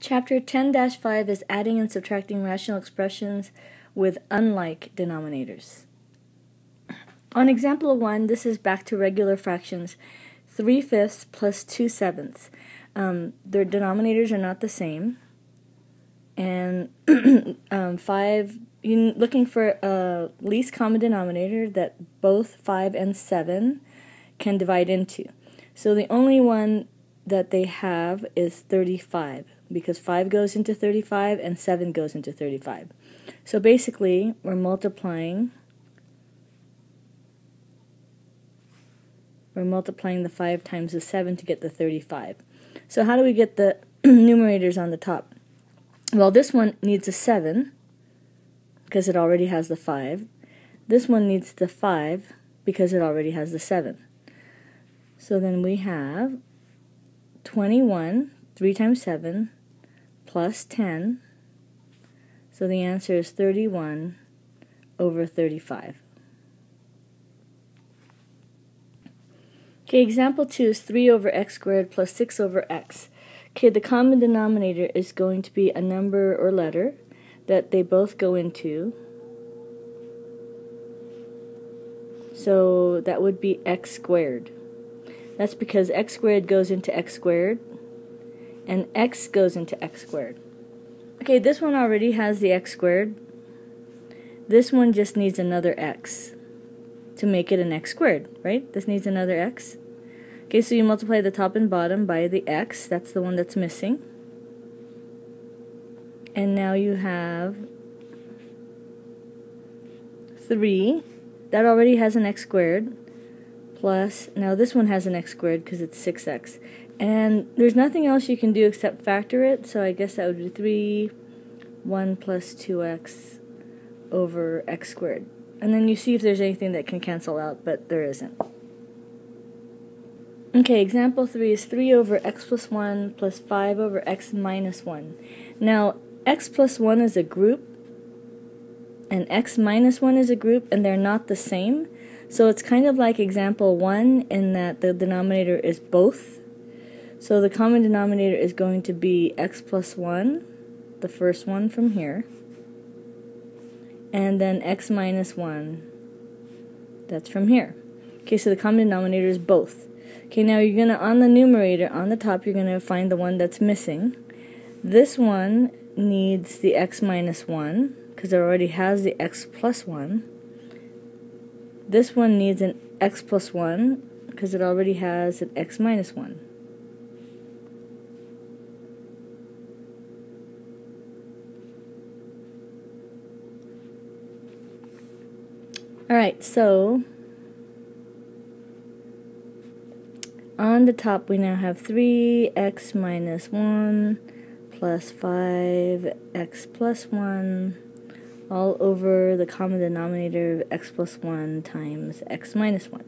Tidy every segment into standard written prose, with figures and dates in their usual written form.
Chapter 10-5 is adding and subtracting rational expressions with unlike denominators. On example 1, this is back to regular fractions, 3/5 plus 2/7. Their denominators are not the same. And 5, you're looking for a least common denominator that both 5 and 7 can divide into. So the only one that they have is 35, because 5 goes into 35 and 7 goes into 35. So basically, we're multiplying the 5 times the 7 to get the 35. So how do we get the numerators on the top? Well, this one needs a 7, because it already has the 5. This one needs the 5, because it already has the 7. So then we have 21, 3 times 7, plus 10. So the answer is 31 over 35. Okay, example 2 is 3 over x squared plus 6 over x. Okay, the common denominator is going to be a number or letter that they both go into. So that would be x squared. That's because x squared goes into x squared, and x goes into x squared. Okay, this one already has the x squared. This one just needs another x to make it an x squared, right? This needs another x. Okay, so you multiply the top and bottom by the x. That's the one that's missing. And now you have 3. That already has an x squared. Plus, now this one has an x squared because it's 6x. And there's nothing else you can do except factor it, so I guess that would be 3, 1 plus 2x over x squared. And then you see if there's anything that can cancel out, but there isn't. Okay, example 3 is 3 over x plus 1 plus 5 over x minus 1. Now, x plus 1 is a group, and x minus 1 is a group, and they're not the same. So it's kind of like example 1 in that the denominator is both. So the common denominator is going to be x plus 1, the first one from here, and then x minus 1, that's from here. Okay, so the common denominator is both. Okay, now you're going to, on the numerator, on the top, you're going to find the one that's missing. This one needs the x minus 1, because it already has the x plus 1. This one needs an x plus 1, because it already has an x minus 1. Alright, so on the top we now have 3x minus 1 plus 5x plus 1 all over the common denominator of x plus 1 times x minus 1.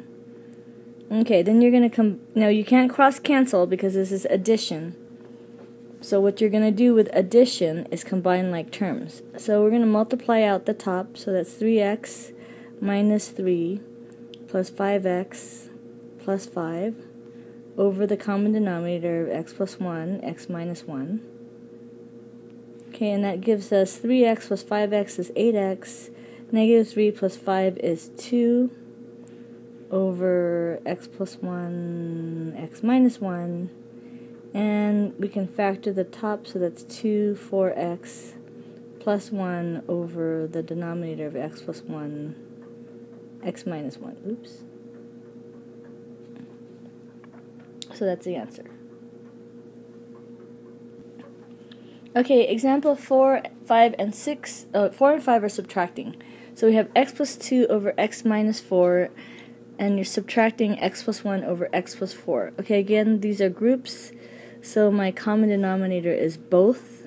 Okay, then you're going to now you can't cross cancel because this is addition. So what you're going to do with addition is combine like terms. So we're going to multiply out the top, so that's 3x minus 3 plus 5x plus 5 over the common denominator of x plus 1, x minus 1. Okay, and that gives us 3x plus 5x is 8x, negative 3 plus 5 is 2 over x plus 1, x minus 1, and we can factor the top, so that's 2, 4x plus 1 over the denominator of x plus 1, x minus 1. Oops. So that's the answer. Okay, example 4, 5, and 6. 4 and 5 are subtracting. So we have x plus 2 over x minus 4, and you're subtracting x plus 1 over x plus 4. Okay, again, these are groups, so my common denominator is both.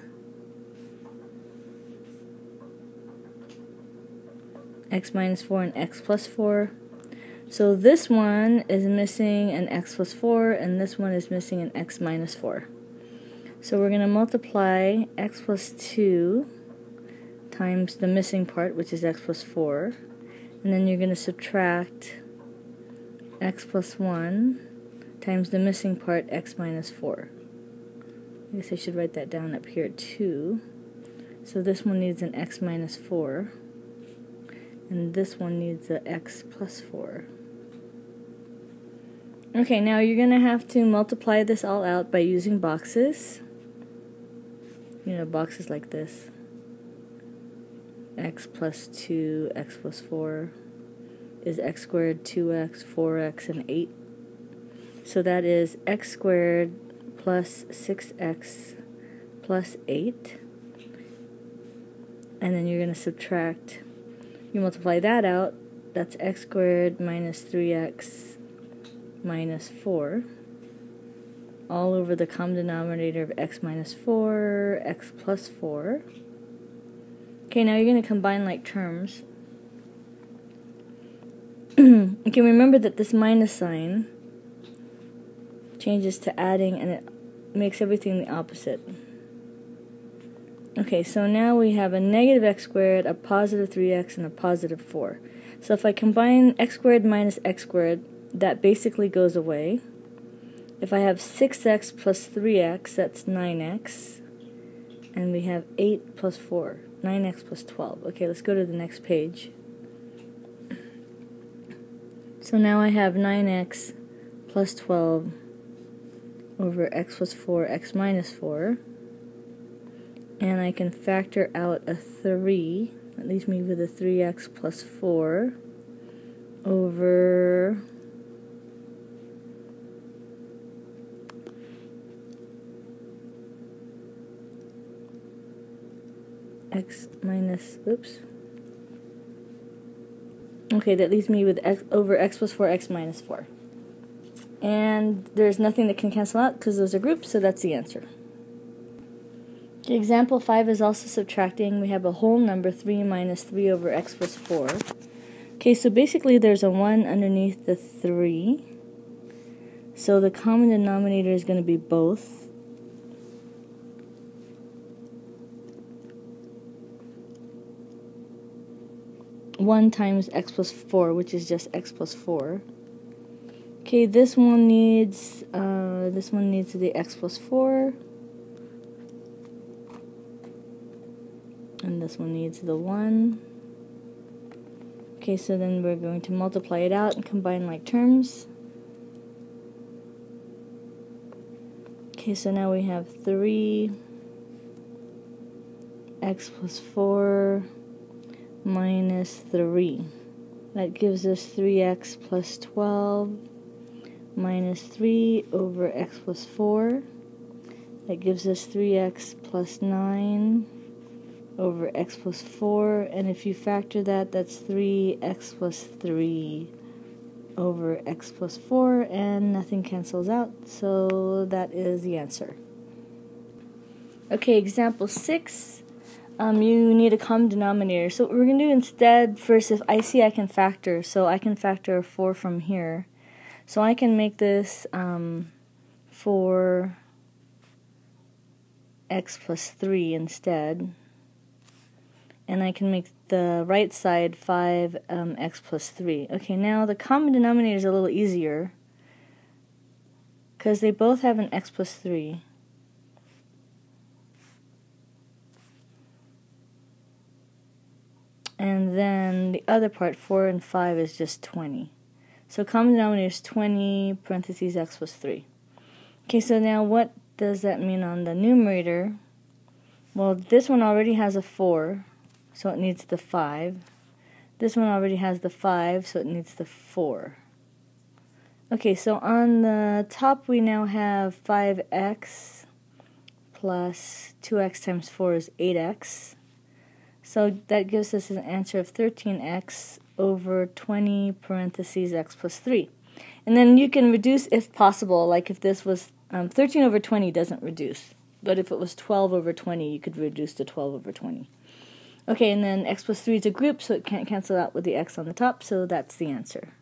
X minus 4 and x plus 4. So this one is missing an x plus 4, and this one is missing an x minus 4. So we're going to multiply x plus 2 times the missing part, which is x plus 4, and then you're going to subtract x plus 1 times the missing part, x minus 4. I guess I should write that down up here too. So this one needs an x minus 4, and this one needs a x plus 4. Okay, now you're going to have to multiply this all out by using boxes. You know, boxes like this. X plus 2, x plus 4 is x squared, 2x, 4x, and 8. So that is x squared plus 6x plus 8. And then you're going to subtract. You multiply that out. That's x squared minus 3x minus 4. All over the common denominator of x minus 4, x plus 4. Okay, now you're going to combine like terms. Okay, remember that this minus sign changes to adding, and it makes everything the opposite. Okay, so now we have a negative x squared, a positive 3x, and a positive 4. So if I combine x squared minus x squared, that basically goes away. If I have 6x plus 3x, that's 9x. And we have 8 plus 4, 9x plus 12. Okay, let's go to the next page. So now I have 9x plus 12 over x plus 4, x minus 4. And I can factor out a 3. That leaves me with a 3x plus 4 over x minus, oops. Okay, that leaves me with x over x plus 4, x minus 4. And there's nothing that can cancel out because those are groups, so that's the answer. Okay, example 5 is also subtracting. We have a whole number, 3 minus 3 over x plus 4. Okay, so basically there's a 1 underneath the 3. So the common denominator is going to be both. One times x plus 4, which is just x plus 4. Okay, this one needs the x plus 4. And this one needs the 1. Okay, so then we're going to multiply it out and combine like terms. Okay, so now we have 3 x plus 4 minus 3. That gives us 3x plus 12 minus 3 over x plus 4. That gives us 3x plus 9 over x plus 4. And if you factor that, that's 3x plus 3 over x plus 4. And nothing cancels out, so that is the answer. Okay, example 6. You need a common denominator. So what we're going to do instead, first, if I see I can factor, so I can factor 4 from here. So I can make this 4x plus 3 instead. And I can make the right side 5x plus 3. Okay, now the common denominator is a little easier because they both have an x plus 3. And then the other part, 4 and 5, is just 20. So common denominator is 20 parentheses x plus 3. Okay, so now what does that mean on the numerator? Well, this one already has a 4, so it needs the 5. This one already has the 5, so it needs the 4. Okay, so on the top we now have 5x plus 2x times 4 is 8x. So that gives us an answer of 13x over 20 parentheses x plus 3. And then you can reduce if possible, like if this was 13 over 20 doesn't reduce. But if it was 12 over 20, you could reduce to 12 over 20. Okay, and then x plus 3 is a group, so it can't cancel out with the x on the top, so that's the answer.